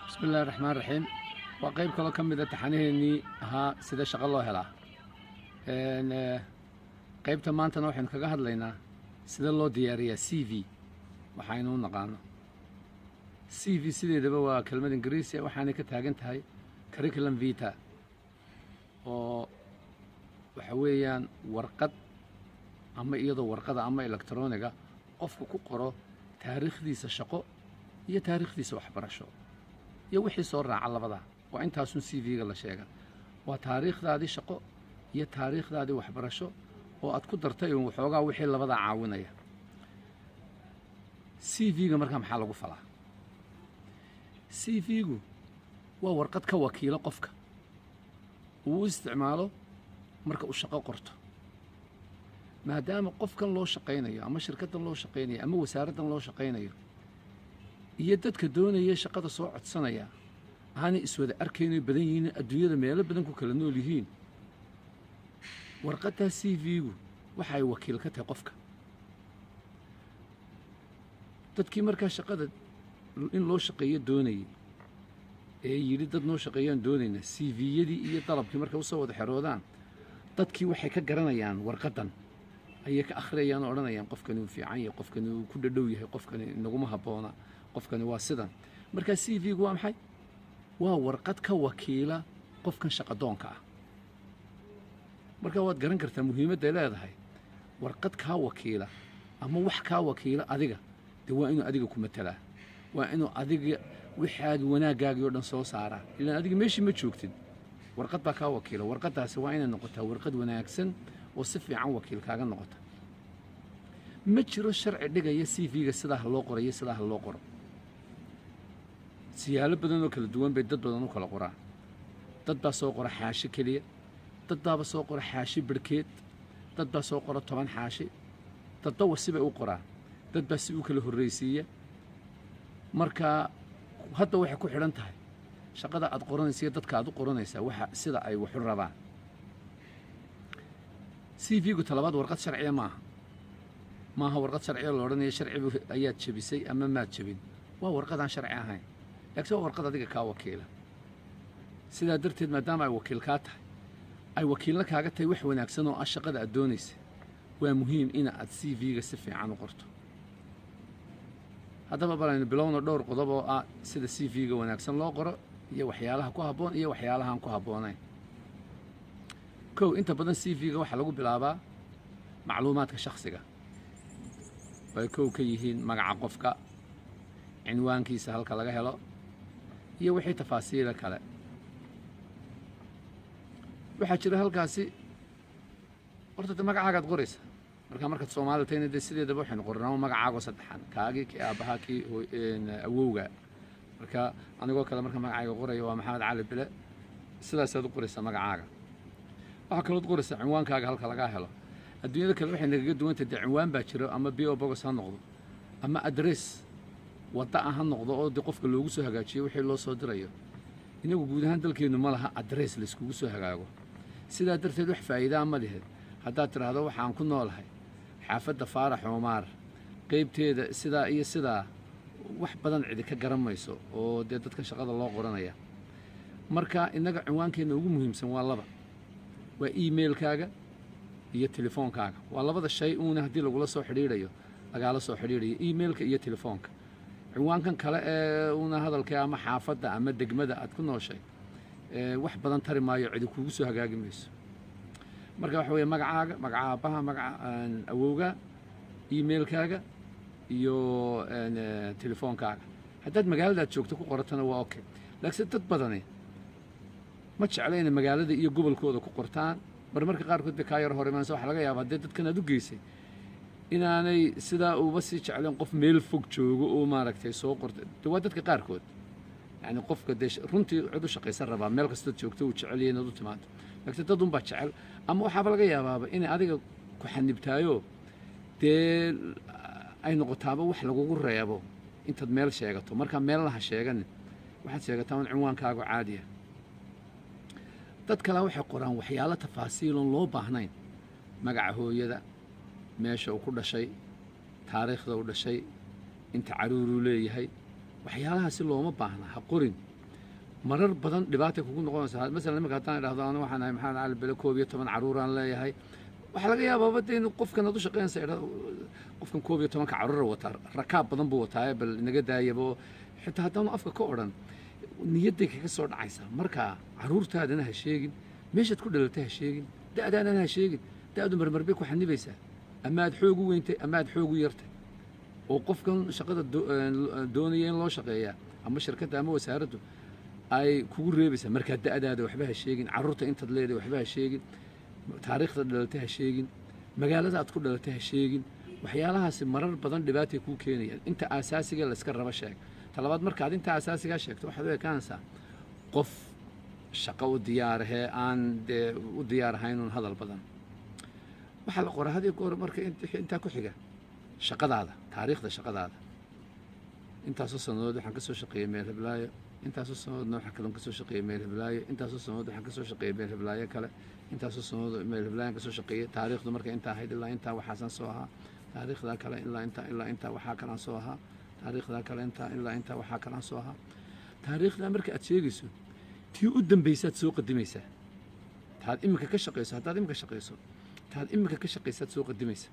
بسم الله الرحمن الرحيم وقيب كلو كم إذا تحنيني ها سيدا شغل الله هلا إن قيب تمان تنوحين كجهد لينا سيدا الله ديارية CV وحينون نقانو CV سيدا دبوا كلمة إنجليزية وحاني كتاجنت هاي curriculum vitae وحويان ورقد أما إيضا ورقد أما إلكترونيكا قفك كقرو تاريخ ديس الشقو هي تاريخ ديس وحبرشو يا وحي صور على بعضها وأنت هسون CV قال شيء وتاريخ ذا دي شقو هي تاريخ ذا دي وحبرشو وأتقدر تيوم وحوجا وحي اللي بعضها عاونية CV مركم حاله قفلا CV وورقد كوكيل قفك واستعماله مركب الشقة قرته ما دام قفك لو شقينيا أما شركة لو شقينيا أما وسارة لو شقينيا يددك doonaya shaqada soo codsanaya aani iswada arkayno badan yihiin adduunyada meel badan ku kala nool yihiin warqadda CV-gu waxay wakiil ka tahay qofka dadkii markaa shaqada in loo shaqeeyo doonayay yiri dad noo shaqeeyaan doonayna CV-yadii iyo dalabkii markaa usoo wada xeroodaan dadkii waxay ka garanayaan warqadan ayay ka akhriyayaan oo odhanayaan qofkani uu fiican yahay qofkani uu ku dhadhow yahay qofkani naguma habboona qofkani waa sidan marka CV-gu waa maxay waa warqad ka wakiila qofkan shaqadoonka ah marka waad garan kartaa muhiimadda ay leedahay warqad ka wakiila ama wax ka wakiila adiga de waa inuu adiga ku matalaa waa inuu adiga wixaad wanaagaaga oo dhan soo saaraa ilaa adiga meeshii ma joogtid warqad baa ka wakiila warqadaasi waa inay noqotaa warqad wanaagsan oo si fiican wakiil kaaga noqota ma jiro sharci dhigaya CV-ga sidaa loo qorayo sidaa loo qoro siyaalo badan oo kala duwan bay dad badan u kala qoraan dad baa soo qora xaashi kaliya dad baa soo qora xaashi barkeed dad baa soo qora 10 xaashi dad wasibay u qoraan dad baa si u kala horreysiiya marka hadda waxay ku xidhan tahay shaqada aad qoranayso dadka aad u qoranaysaa waxa sida ay wax u rabaan CV-gu talabaad warqad sharciya maaha warqad sharciya loo odhanayo sharcigu ayaad jabisay ama maad jabin waa warqad aan sharci ahayn laakiin waa warqad adiga kaa wakiila sidaa darteed maadaama ay wakiil kaa tahay ay wakiilna kaaga tahay wax wanaagsan oo ah shaqada aad doonaysa waa muhiim in aad CV-ga si fiican u qorto haddaba balaynu bilowno dhowr qodob oo ah sida CV-ga wanaagsan loo qoro iyo waxyaalaha ku habboon iyo waxyaalaha aan ku habboonayn kow inta badan CV-ga waxaa lagu bilaabaa macluumaadka shakhsiga way kow ka yihiin magaca qofka cinwaankiisa halka laga helo iyo wixii tafaasiila kale waxaa jira halkaasi horta magacaagaad qoraysa markaad Soomaali tahayna de sideedaba waxaynu qornaa magacaaga saddexan kaagii kii aabaha kii awowga marka anigoo kale marka magacayga qorayo waa Maxamed Cali Bile sidaas aad u qoraysaa magacaaga waxa kale oo qoraysaa cinwaankaaga halka laga helo adduunyada kale waxay naga duwan tahay cinwaan baa jiro ama PO box ha noqdo ama address wada ha noqdo oo qofka loogu soo hagaajiyo wixii loo soo dirayo inagu guud ahaan dalkeenu ma laha address la iskugu soo hagaago sidaa darteed wax faa'iido ma leh haddaad tiraahdo waxaan ku noolahay xaafadda Faarax Umar qaybteeda sidaa iyo sidaa wax badan cid ka garanayso oo dadka shaqada loo qoranaya marka inaga cinwaankeena ugu muhiimsan waa laba waa emailkaaga iyo telefoonkaaga waa labada shay uuna hadii lagu la soo xiriirayo lagala soo xiriirayo emailka iyo telefoonka cinwaankan kale ee uuna hadalka ama xaafadda ama degmada aad ku nooshay wax badan tari maayo cid kugu soo hagaagi mayso marka waxa weeye magacaaga magaca aabaha magaca awowga emailkaaga iyo telefoonkaaga haddaad magaalada joogto ku qoratana waa okay laakiin dad badani ma jeclayna magaalada iyo gobolkooda ku qortaan marmarka qaarkood bay ka yar horimaanaysa waxa laga yaabaa dadkan aad u geysay inaanay sidaa uba sii jecleen qof meel fog joogo oo maaragtay soo qortay waa dadka qaarkood yani qofka runtii cid u shaqaysan rabaa meel kasta joogto uu jecel yahay inaad u timaado laakiin dad unbaa jecel ama waxaaba laga yaabaaba inay adiga ku xanibtaayo dee ay noqotaaba wax lagugu reebo intaad meel sheegato markaa meelna ha sheegan waxaad sheegataa un cinwaankaagu caadiya dad kale waxay qoraan waxyaalo tafaasiiloon loo baahnayn magaca hooyada meesha uu ku dhashay taariikhda uu dhashay inta caruur uu leeyahay waxyaalahaasi looma baahna ha qorin marar badan dhibaatay kugu noqonaysaa masalan iminka haddaan idhahdo anu waxaan ahay maxamed cali bele 11 caruuraan leeyahay waxaa laga yaabaa in qofkan aad u shaqaynaysa idhahdo qofkan 11 caruura wataa rakaab badan buu wataa bal inaga daayabo xitaa haddaanu afka ka odhan niyadday kaga soo dhacaysaa marka caruurtaadana ha sheegin meeshaad ku dhalatay ha sheegin da'daadana ha sheegin da'du marmar bay ku xanibaysaa ama aad xoog u weyntay ama aad xoog u yartay oo qofkan shaqada doonaya in loo shaqeeyaa ama shirkadda ama wasaaraddu ay kugu reebaysaa markaa da'daada waxba ha sheegin caruurta intaad leedahay waxba ha sheegin taariikhda dhalatay ha sheegin magaalada aad ku dhalatay ha sheegin waxyaalahaasi marar badan dhibaatay kuu keenayaan inta aasaasiga la iska raba sheeg talabaad markaad inta aasaasigaa sheegto waxaad u ekaanaysaa qof shaqo u diyaarahee aan dee u diyaar ahaynuun hadal badan waxaa la qoraa hadii goor marka intaa ku xiga shaqadaada taariikhda shaqadaada intaasoo sannadood waxaan ka soo shaqeeyey meel heblaayo intaasoo sannadoodna waxaan kaloon ka soo shaqeeyey meel heblaayo intaasoo sannadood waxaan ka soo shaqeeyey meel heblaayo kale intaasoo sannadood meel heblaayan ka soo shaqeeyey taariikhdu marka intaa ahayd ilaa intaa waxaasaan soo ahaa taariikhdaa kale ilaa intaa waxaa kalaan soo ahaa taariikhdaa kale intaa ilaa intaa waxaa kalaan soo ahaa taariikhdaa marka aad sheegayso tii u dambaysaad soo qadimaysaa taad iminka ka shaqayso haddaad iminka shaqayso taad iminka ka shaqaysaad soo qadimaysa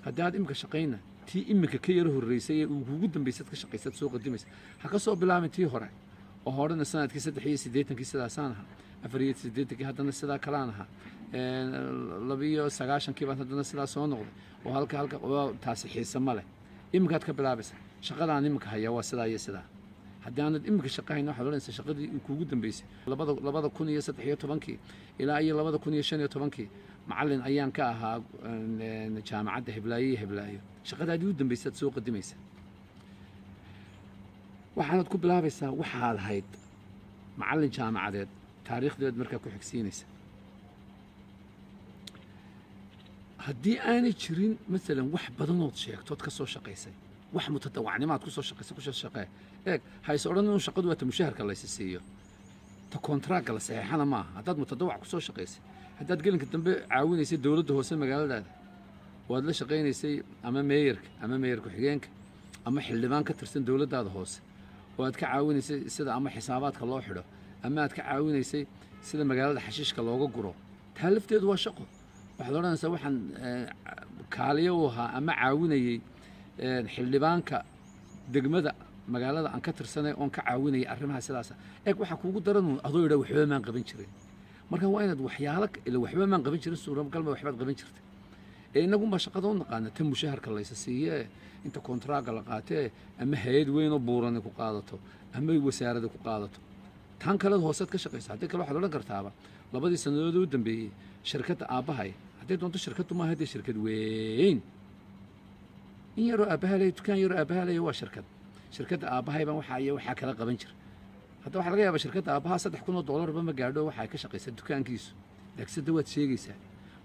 haddaad iminka shaqayna tii iminka ka yaro horreysay ee ugu dambaysaad ka shaqaysaad soo qadimaysa ha ka soo bilaabin tii hore oo horena sanadkii 83 sidaasaan ahaa 84 haddana sidaa kalaan ahaa 92 baan haddana sidaa soo noqday oo halka taasi xiise ma leh iminkaad ka bilaabaysa shaqadaan iminka hayaa waa sidaa iyo sidaa haddaanad iminka shaqahayna waxaad odhanaysaa shaqadii kuugu dambaysay 2013 ilaa iyo 2015 macallin ayaan ka ahaa jaamacadda heblaayo shaqadaadii u dambaysaad soo qadimaysa waxaanad ku bilaabaysaa waxaad ahayd macallin jaamacadeed taariikhdeed markaa ku xigsiinaysa haddii aanay jirin masalan wax badanood sheegtood ka soo shaqaysay wax mutadawacnimaad kusoo shaqaysay kusoo shaqee eeg hayse odhan inuu shaqadu waa ta mushaharka laysi siiyo ta kontraagga la saxeexana maaha haddaad mutadawac kusoo shaqaysay haddaad gelinka dambe caawinaysay dowladda hoose magaaladaada waad la shaqaynaysay ama meeyar ku-xigeenka ama xildhibaan ka tirsan dowladdaada hoose oo aad ka caawinaysay sida ama xisaabaadka loo xidho ama aad ka caawinaysay sida magaalada xashiishka looga guro taa lafteedu waa shaqo waxaad odhanaysaa waxaan kaaliyo u ahaa ama caawinayey xildhibaanka degmada magaalada aan ka tirsanay oon ka caawinayay arrimaha sidaasa eeg waxaa kuugu daranun adoo idhaa waxba maan qaban jirin marka waa inaad waxyaalo ila waxba maan qaban jirin suuragalma waxbaad qaban jirtay ee innagunbaa shaqada u naqaana tan mushaharka laysa siiyee inta kontraagga la qaatee ama hay-ad weyn oo buurani ku qaadato ama wasaarada ku qaadato tan kaleed hoosead ka shaqaysa haddii kale waxaad odhan kartaaba 2 sannadood u dambeeyey shirkadda aabbahay hadday doonto shirkaddu maaha dee shirkad weyn in yaroo aabbahaley dukaan yaroo aabbahalaya waa shirkadda aabbahay baan waxaa kala qaban jira hadda waxaa laga yaabaa shirkadda aabbaha $3,000 ma gaadho waxa ay ka shaqaysaa dukaankiisu laakiinse waad sheegaysaa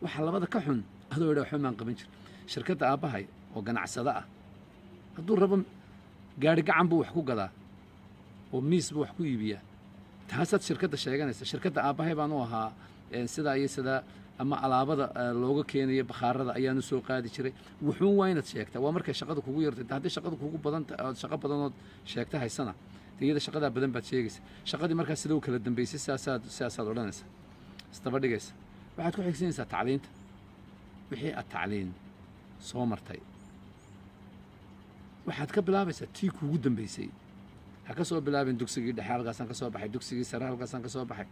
waxa labada ka xun adoo idhaa waxba maan qaban jir shirkadda aabbahay oo ganacsada ah hadduu rabo gaari gacan buu wax ku gadaa oo miis buu wax ku iibiyaa taasaad shirkadda sheeganaysa shirkadda aabbahay baan u ahaa sidaa iyo sidaa ama alaabada looga keenayo bakhaarada ayaanu soo qaadi jiray wuxuun waa inaad sheegtaa waa markay shaqada kugu yartay haddii shaqada kugu badan shaqo badanood sheegta haysana iyada shaqadaa badan baad sheegaysa shaqadii markaas sida u kala dambaysay sidaasaad odhanaysa isdaba dhigaysa waxaad ku xigsinaysaa tacliinta wixii aad tacliin soo martay waxaad ka bilaabaysaa tii kuugu dambaysay ha ka soo bilaabin dugsigii dhexe halkaasaan ka soo baxay dugsigii sare halkaasaan ka soo baxay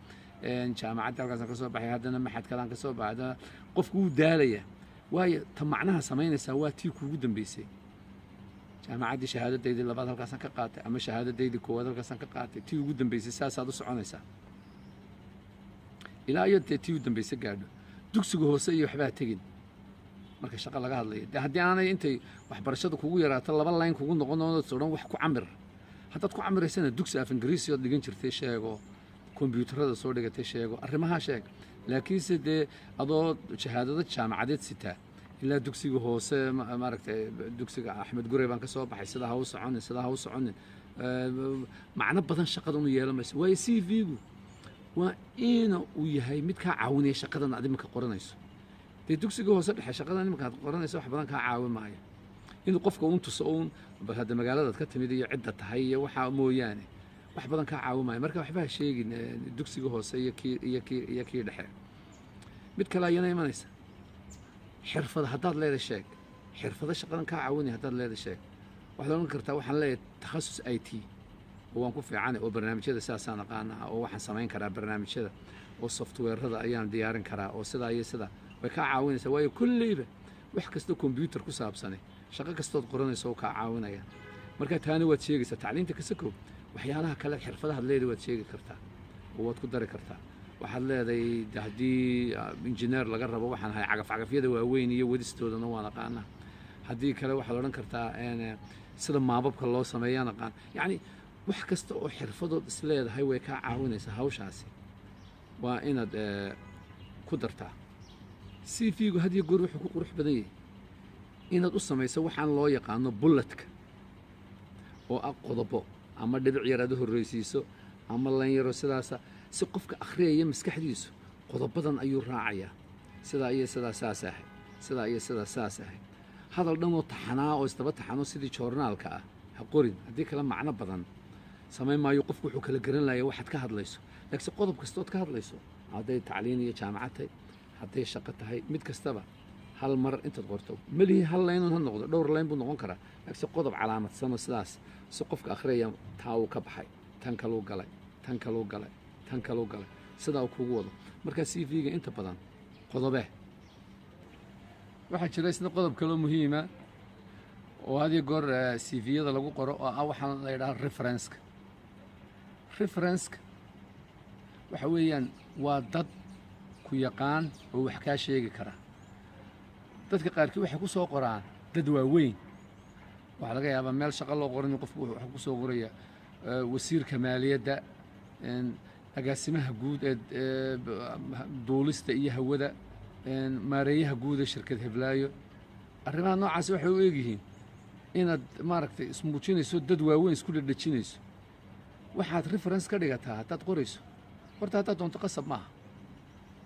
jaamacadda halkaasaan ka soo baxay haddana maxad kalaan ka soo baxay haddana qofku wuu daalaya waayo ta macnaha samaynaysaa waa tii kuugu dambaysay jaamacaddii shahaadadaydii labaad halkaasaan ka qaatay ama shahaadadaydii koowaad halkaasaan ka qaatay tii ugu dambaysay saasaad u soconaysaa ilaa iyo dee tii u dambaysa gaadho dugsiga hoose iyo waxbaa tegin marka shaqo laga hadlayo dee haddii aanay intay waxbarashada kugu yaraato 2 layn kugu noqonood odhan wax ku camir haddaad ku camiraysana dugsi af ingiriisi ood dhigan jirtay sheego kombiyuutarada soo dhigatay sheego arrimahaa sheeg laakiinse dee adoo shahaadada jaamacadeed sitaa ilaa dugsiga hoose maaragtay dugsiga axmed gurey baan ka soo baxay sidaa ha u soconin macno badan shaqada unu yeelamayso waayo c v-gu waa ina uu yahay mid kaa caawinaya shaqadan aad iminka qoranayso dee dugsiga hoose dhexe shaqadan iminka aad qoranayso wax badan kaa caawin maayo inuu qofka uun tuso uun bal hadda magaaladaad ka timid iyo cidda tahay iyo waxaa mooyaane wax badan kaa caawimaya marka waxba ha sheegin dugsiga hoose iyo kii dhexe mid kale ayana imanaysa xirfada haddaad leedahay sheeg xirfado shaqadan kaa caawinaya haddaad leedahay sheeg waxaad odhan kartaa waxaan leeyahay takhasus IT oo waan ku fiicanay oo barnaamijyada sidaasaan aqaanaa oo waxaan samayn karaa barnaamijyada oo softwareada ayaan diyaarin karaa oo sidaa iyo sidaa way kaa caawinaysaa waayo kulleyba wax kasta combyuutar ku saabsanay shaqo kastood qoranayso oo kaa caawinaya marka taani waad sheegaysaa tacliinta kasakow waxyaalaha kale xirfadahaad leedahay waad sheegi kartaa oo waad ku dari kartaa waxaad leedahay haddii injineer laga rabo waxaan ahay cagafcagafyada waaweyn iyo wadistoodana waan aqaanaa haddii kale waxaad odhan kartaa sida maababka loo sameeyaan aqaan yacni wax kasta oo xirfadood is leedahay way kaa caawinaysaa hawshaasi waa inaad ku dartaa CV-gu had iyo goor wuxuu ku qurux badan yahay inaad u samayso waxaan loo yaqaano bulletka oo ah qodobo ama dhibic yar aad u horreysiiso ama lan yaro sidaasa si qofka akhriyaya maskaxdiisu qodobadan ayuu raacayaa sidaa iyo sidaa saas ahay sidaa iyo sidaa saas ahay hadal dhan oo taxanaa oo isdaba taxano sidii joornaalka ah ha qorin haddii kale macno badan samayn maayo qofku wuxuu kala garan laaya waxaad ka hadlayso laakiinse qodob kastood ka hadlayso hadday tacliin iyo jaamacad tahay hadday shaqo tahay mid kastaba hal mar intaad qorto melihi hal laynun ha noqdo dhowr layn buu noqon karaa laakiinse qodob calaamadsanoo sidaas si qofka akhriyaya taa uu ka baxay tan kaluu galay tan kaluu galay tan kaluu galay sidaa uu kugu wado markaa CV-ga inta badan qodobee waxaa jira isna qodob kaloo muhiima oo had iyo goor CV-yada lagu qoro oo ah waxaan la yidhaha referenska waxa weeyaan waa dad ku yaqaan oo wax kaa sheegi kara dadka qaarkii waxay ku soo qoraan dad waaweyn waxaa laga yaabaa meel shaqo loo qoran qofku wuxuu ku soo qoraya wasiirka maaliyadda agaasimaha guud ee duulista iyo hawada maareeyaha guud ee shirkad heblaayo arrimaha noocaasi waxay u eegyihiin inaad maaragtay ismuujinayso dad waaweyn isku dhedhejinayso waxaad reference ka dhigataa haddaad qorayso horta haddaad doonto qasab maaha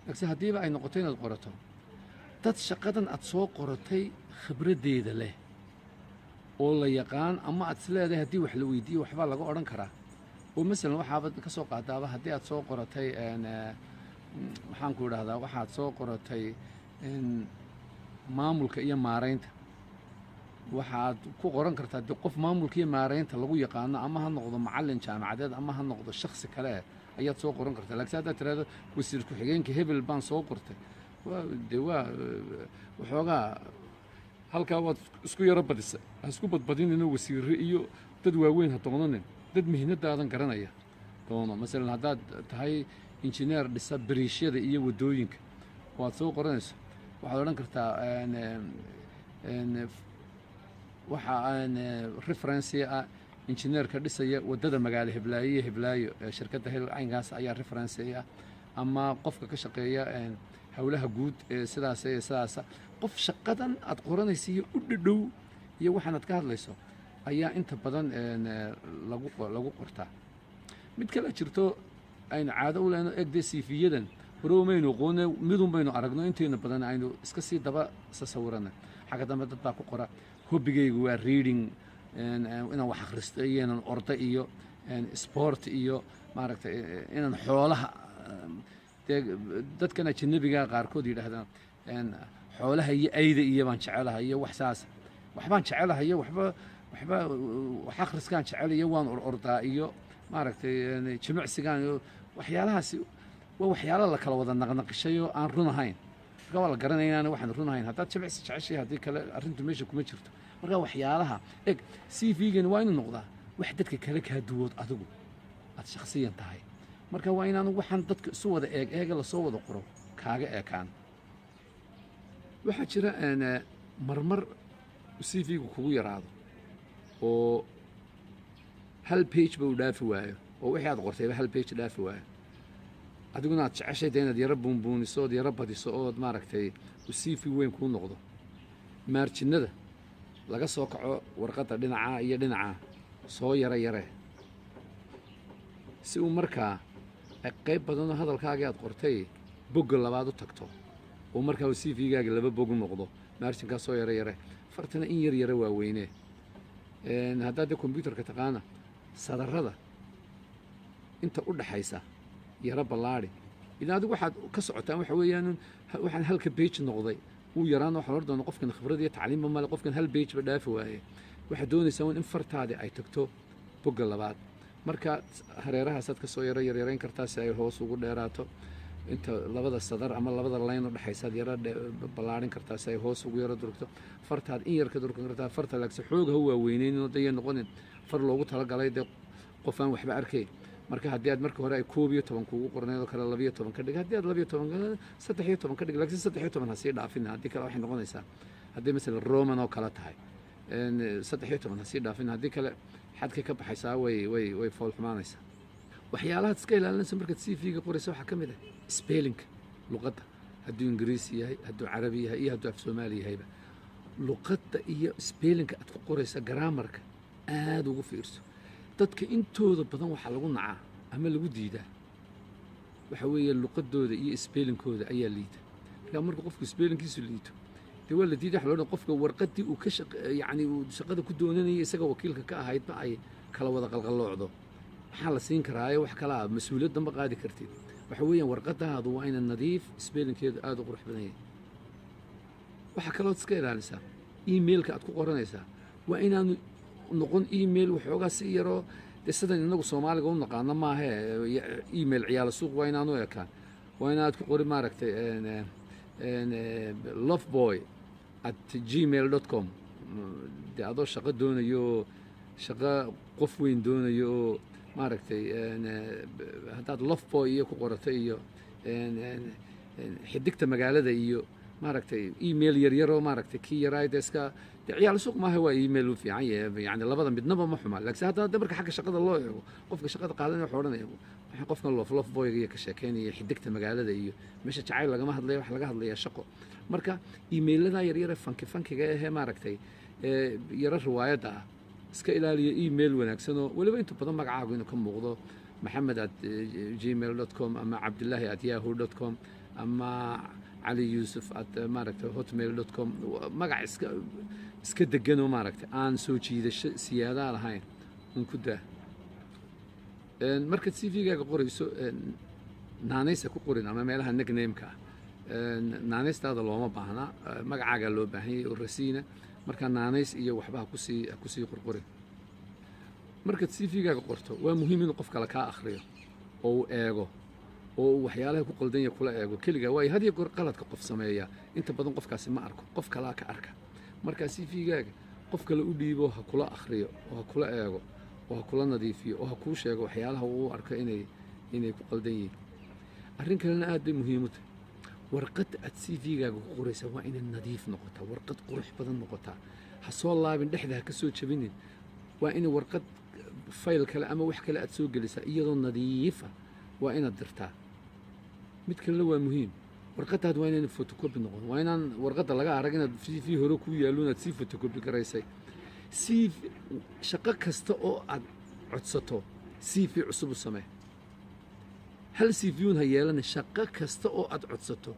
laakiinse haddiiba ay noqoto inaad qorato dad shaqadan aad soo qoratay khibraddeeda leh oo la yaqaan ama aad is leedahay haddii wax la weydiiyo waxbaa laga odhan karaa oo masalan waxaabad ka soo qaadaaba haddii aad soo qoratay maxaan ku idhahdaa waxaad soo qoratay maamulka iyo maaraynta waxaad ku qoran kartaa dee qof maamulka iyo maaraynta lagu yaqaano ama ha noqdo macallin jaamacadeed ama ha noqdo shakhsi kale ayaad soo qoran kartaa laakiin haddaad tiraahdo wasiir ku-xigeenka hebel baan soo qortay dee waa waxoogaa halkaa waad isku yaro badisay ha isku badbadinino wasiirre iyo dad waaweyn ha doonanin dad mihnadaadan garanaya doono masalan haddaad tahay injineer dhisa bariishyada iyo waddooyinka waad soo qoranayso waxaad odhan kartaa waxa referency ah injineerka dhisaya waddada magaalo heblaayo iyo heblaayo shirkadda caynkaas ayaa referency ah ama qofka ka shaqeeya howlaha guud ee sidaas iyo sidaasa qof shaqadan aad qoranaysa iyo u dhadhow iyo waxaanaad ka hadlayso ayaa inta badan lagu qortaa mid kale jirto aynu caado u lehno egdee CV-yadan horow maynu aqoone midun baynu aragno inteena badan aynu iska sii daba sasawirana xagga dambe dad baa ku qora hobbigaygu waa reading inaan wax akhristo iyo inaan ordo iyo sport iyo maaragtay inaan xoolaha dee dadkan ajanabiga qaarkood yidhaahdaan xoolaha iyo ayda iyo baan jecelahay iyo wax saas waxbaan jecelahay iyo waxba wax akhriskaan jecel iyo waan ordaa iyo maaragtay jimicsigaan iyo waxyaalahaasi waa waxyaalo la kala wada naqnaqishayo aan run ahayn marka waa la garanaya inaan waxaan run ahayn haddaad jimicsi jeceshay haddii kale arrintu meesha kuma jirto marka waxyaalaha eg CV-gani waa inuu noqdaa wax dadka kale kaa duwood adigu aad shakhsiyan tahay marka waa inaanu waxaan dadka isu wada eega lasoo wada qoro kaaga eekaan waxaa jira marmar CV-gu kugu yaraado oo hal page ba uu dhaafi waayo oo wixii aad qortayba hal page dhaafi waayo adiguna aad jeceshay dee inaad yaro buunbuuniso ood yaro badiso ood maaragtay uu CV weyn kuu noqdo maarjinnada laga soo kaco warqadda dhinacaa iyo dhinacaa soo yare si uu markaa qayb badanoo hadalkaagii aad qortay bogga labaad u tagto oo markaa uu CV-gaaga laba bog u noqdo maarjinkaa soo yare fartana in yare waaweyne haddaad dee kombyuutarka taqaana sadarrada inta u dhaxaysa yara ballaari idan adigu waxaad ka socotaan waxa weeyaan waxaan halka page noqday uu yaraan waxa hor doona qofkan khibrad iyo tacliin ma leh qofkan hal page ba dhaafi waaye waxa doonaysaa in fartaadi ay tagto bogga labaad marka hareerahaasaad ka soo yareyn kartaa si ay hoos ugu dheeraato inta labada sadar ama labada line u dhaxaysaad yara ballaarin kartaa si ay hoos ugu yara durugto fartaad in yar ka durkan kartaa farta laagsa xoog ha waaweynaynin oo daya noqonin far loogu talagalay dee qof aan waxba arkay marka haddii aad marka hore ay 11 kuugu qorneed oo kale 12 ka dhig haddii aad 12 13 ka dhig laakiin 13 ha sii dhaafin haddii kale waxay noqonaysaa haddii mesela roman oo kale tahay 13 ha sii dhaafin haddii kale xadka ka baxaysaa way fool xumaanaysaa waxyaalaha iska ilaalinaysa markaad CV-ga qorayso waxaa ka mid ah spelling luqadda hadduu ingiriisi yahay hadduu carabi yahay iyo hadduu af soomaali yahayba luqadda iyo spelling aad ku qoraysa grammarka aad ugu fiirso dadka intooda badan waxaa lagu nacaa ama lagu diidaa waxa weeye luqadooda iyo spellingkooda ayaa liita marka marka qofku spellingkiisu liito dee waa la diidaa waxa loo dhan qofka warqaddii uu ka yacni uu shaqada ku doonanayay isaga wakiilka ka ahaydba ay kala wada qalqaloocdo maxaa la siin karaa wax kala ah mas-uuliyadda ma qaadi kartid waxa weeyaan warqadaadu waa ina nadiif spellingkeedu aad u qurux badan yahay waxaa kaloo iska ilaalisaa emailka aad ku qoranaysaa waa inaanu noqon email waxoogaa si yaroo dee sidan inagu soomaaliga u naqaano maahe email ciyaalo suuq waa inaanu ekaan waa inaad ku qori maaragtay loveboy@gmail.com dee adoo shaqo doonayo shaqo qof weyn doonayo oo maaragtay haddaad loveboy iyo ku qorato iyo xidigta magaalada iyo maaragtay email yaryaroo maaragtay kii yaraayda iska ciyaal suuq maaha waa email u fiican yahay yani labada midnaba ma xuma laakiin hadda marka xagga shaqada loo eego qofka shaqada qaadanaya wuxuu odhanaya waxaan qofkan loveboyga iyo ka sheekeynaya xidigta magaalada iyo meesha jacayl lagama hadlaya wax laga hadlaya shaqo marka emailada yaryara fankiga ahee maaragtay yara riwaayadda ah iska ilaaliyo email wanaagsan oo weliba inta badan magacaagu inuu ka muuqdo maxamed@gmail.com ama cabdillaahi@yahoo.com ama cali yuusuf maaragtay hotmail.com magac iska degan oo maaragtay aan soo jiidasho siyaadaa lahayn un ku daa markaad CV-gaaga qorayso naanaysa ku qorin ama meelaha nickname-ka ah naanaystaada looma baahna magacaagaa loo baahan yahay oo rasiina markaa naanays iyo waxba ha kusii qorqorin markaad CV-gaaga qorto waa muhiim inuu qof kale kaa akhriyo oo uu eego oo waxyaalaha ku qaldan yahay kula eego keligaa waayo had iyo goor qaladka qof sameeya inta badan qofkaasi ma arko qof kalaa ka arka markaa CV-gaaga qof kale u dhiibo ha kula akhriyo oo ha kula eego oo ha kula nadiifiyo oo ha kuu sheego waxyaalaha uu arko inay ku qaldan yihiin arrin kalena aad bay muhiim u tahay warqadda aad CV-gaaga ku qoraysa waa inay nadiif noqotaa warqad qurux badan noqotaa ha soo laabin dhexda ha ka soo jabinin waa inay warqad fayl kale ama wax kale aad soo gelisaa iyadoo nadiifa waa inaad dirtaa mid kalena waa muhiim warqadaad waa inayna photocopy noqon waa inaan warqadda laga arag inaad CV hore ku yaallo inaad sii photocopy garaysay shaqo kasta oo aad codsato CV cusub u samee hal CV-un ha yeelana shaqo kasta oo aad codsato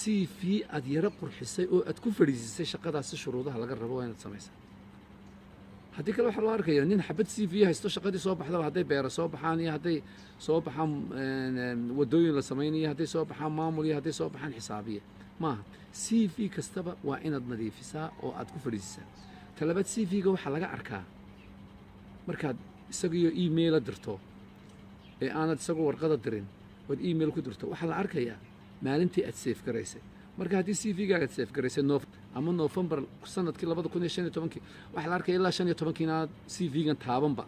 CV aad yara qurxisay oo aad ku fadhiisisay shaqadaasi shuruudaha laga rabo waa inaad samaysaa haddii kale waxaa loo arkaya nin xabad CV haysto shaqadii soo baxdaba hadday beero soo baxaan iyo hadday soo baxaan wadooyin la samaynayo hadday soo baxaan maamul iyo hadday soo baxaan xisaabiye maaha CV kastaba waa inaad nadiifisaa oo aad ku fadhiisisaa talabaad CV-ga waxaa laga arkaa markaad isagiyo emaila dirto ee aanad isagoo warqada dirin ood email ku dirto waxaa la arkayaa maalintii aad safe garaysay marka haddii CV-gaaga aad safe garaysay ama November sanadkii 2015 waxaa la arkaya ilaa 15 inaad CV-gan taabanba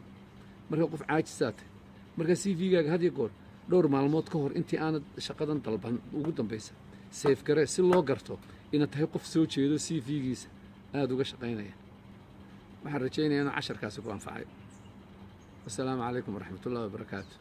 marka qof caajisaatay marka CV-gaaga had iyo goor dhowr maalmood ka hor intii aanad shaqadan dalban ugu dambaysa safe garay si loo garto inaad tahay qof soo jeedo CV-giisa aad uga shaqaynaya waxaan rajaynayaa inuu casharkaasi ku anfacay. Assalaamu calaykum waraxmatullaahi wabarakaatu.